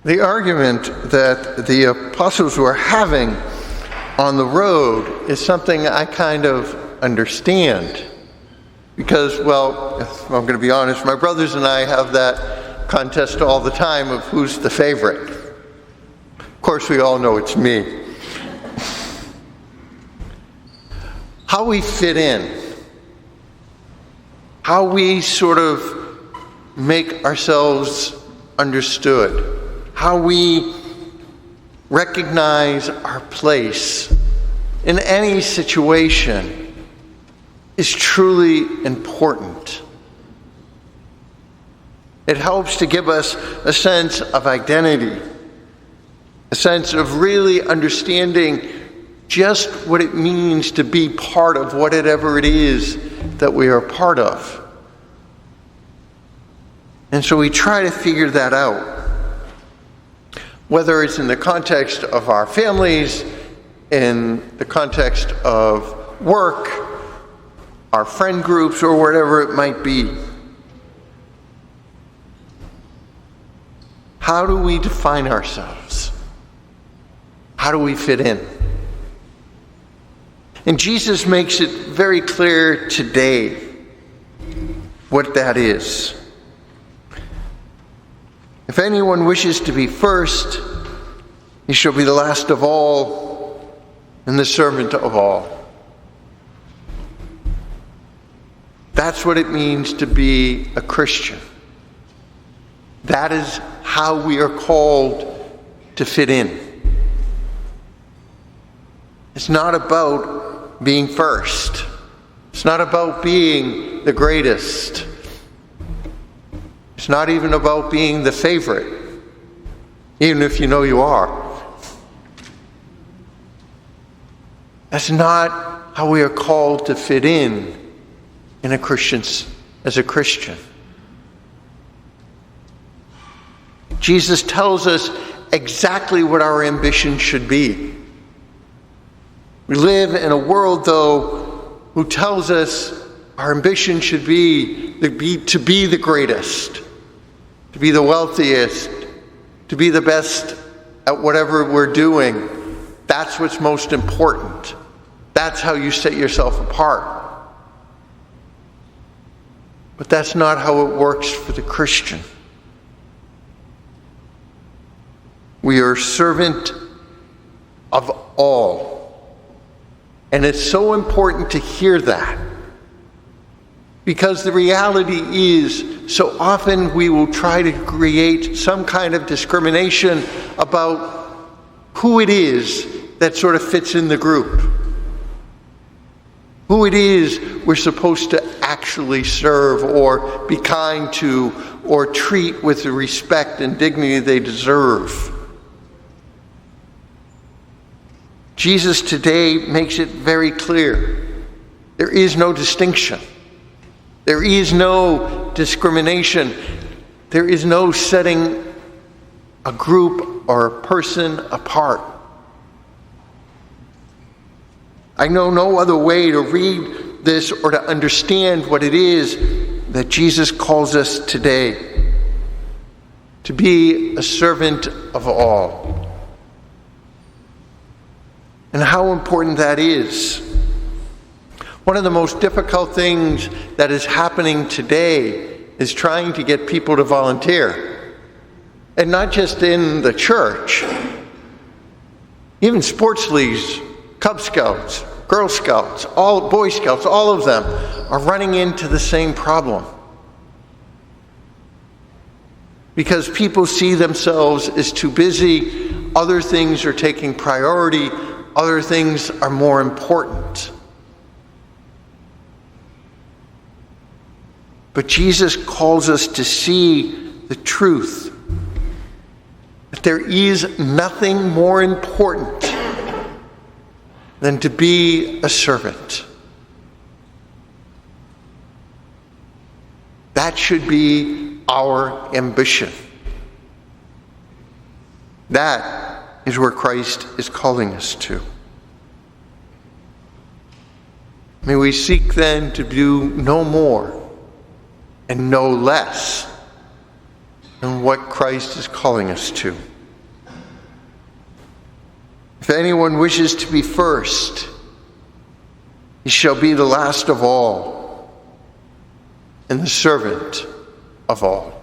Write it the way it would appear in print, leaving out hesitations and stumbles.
The argument that the apostles were having on the road is something I kind of understand. Because, well, if I'm going to be honest, my brothers and I have that contest all the time of who's the favorite. Of course, we all know it's me. How we fit in, how we sort of make ourselves understood, how we recognize our place in any situation is truly important. It helps to give us a sense of identity, a sense of really understanding just what it means to be part of whatever it is that we are part of. And so we try to figure that out. Whether it's in the context of our families, in the context of work, our friend groups, or whatever it might be. How do we define ourselves? How do we fit in? And Jesus makes it very clear today what that is. If anyone wishes to be first, he shall be the last of all and the servant of all. That's what it means to be a Christian. That is how we are called to fit in. It's not about being first. It's not about being the greatest. It's not even about being the favorite, even if you know you are. That's not how we are called to fit in as a Christian. Jesus tells us exactly what our ambition should be. We live in a world, though, who tells us our ambition should be to be the greatest, to be the wealthiest, to be the best at whatever we're doing. That's what's most important. That's how you set yourself apart. But that's not how it works for the Christian. We are servant of all. And it's so important to hear that. Because the reality is, so often we will try to create some kind of discrimination about who it is that sort of fits in the group. Who it is we're supposed to actually serve or be kind to or treat with the respect and dignity they deserve. Jesus today makes it very clear. There is no distinction. There is no discrimination. There is no setting a group or a person apart. I know no other way to read this or to understand what it is that Jesus calls us today. To be a servant of all. And how important that is. One of the most difficult things that is happening today is trying to get people to volunteer. And not just in the church. Even sports leagues, Cub Scouts, Girl Scouts, all Boy Scouts, all of them are running into the same problem. Because people see themselves as too busy, other things are taking priority, other things are more important. But Jesus calls us to see the truth. That there is nothing more important than to be a servant. That should be our ambition. That is where Christ is calling us to. May we seek then to do no more and no less than what Christ is calling us to. If anyone wishes to be first, he shall be the last of all and the servant of all.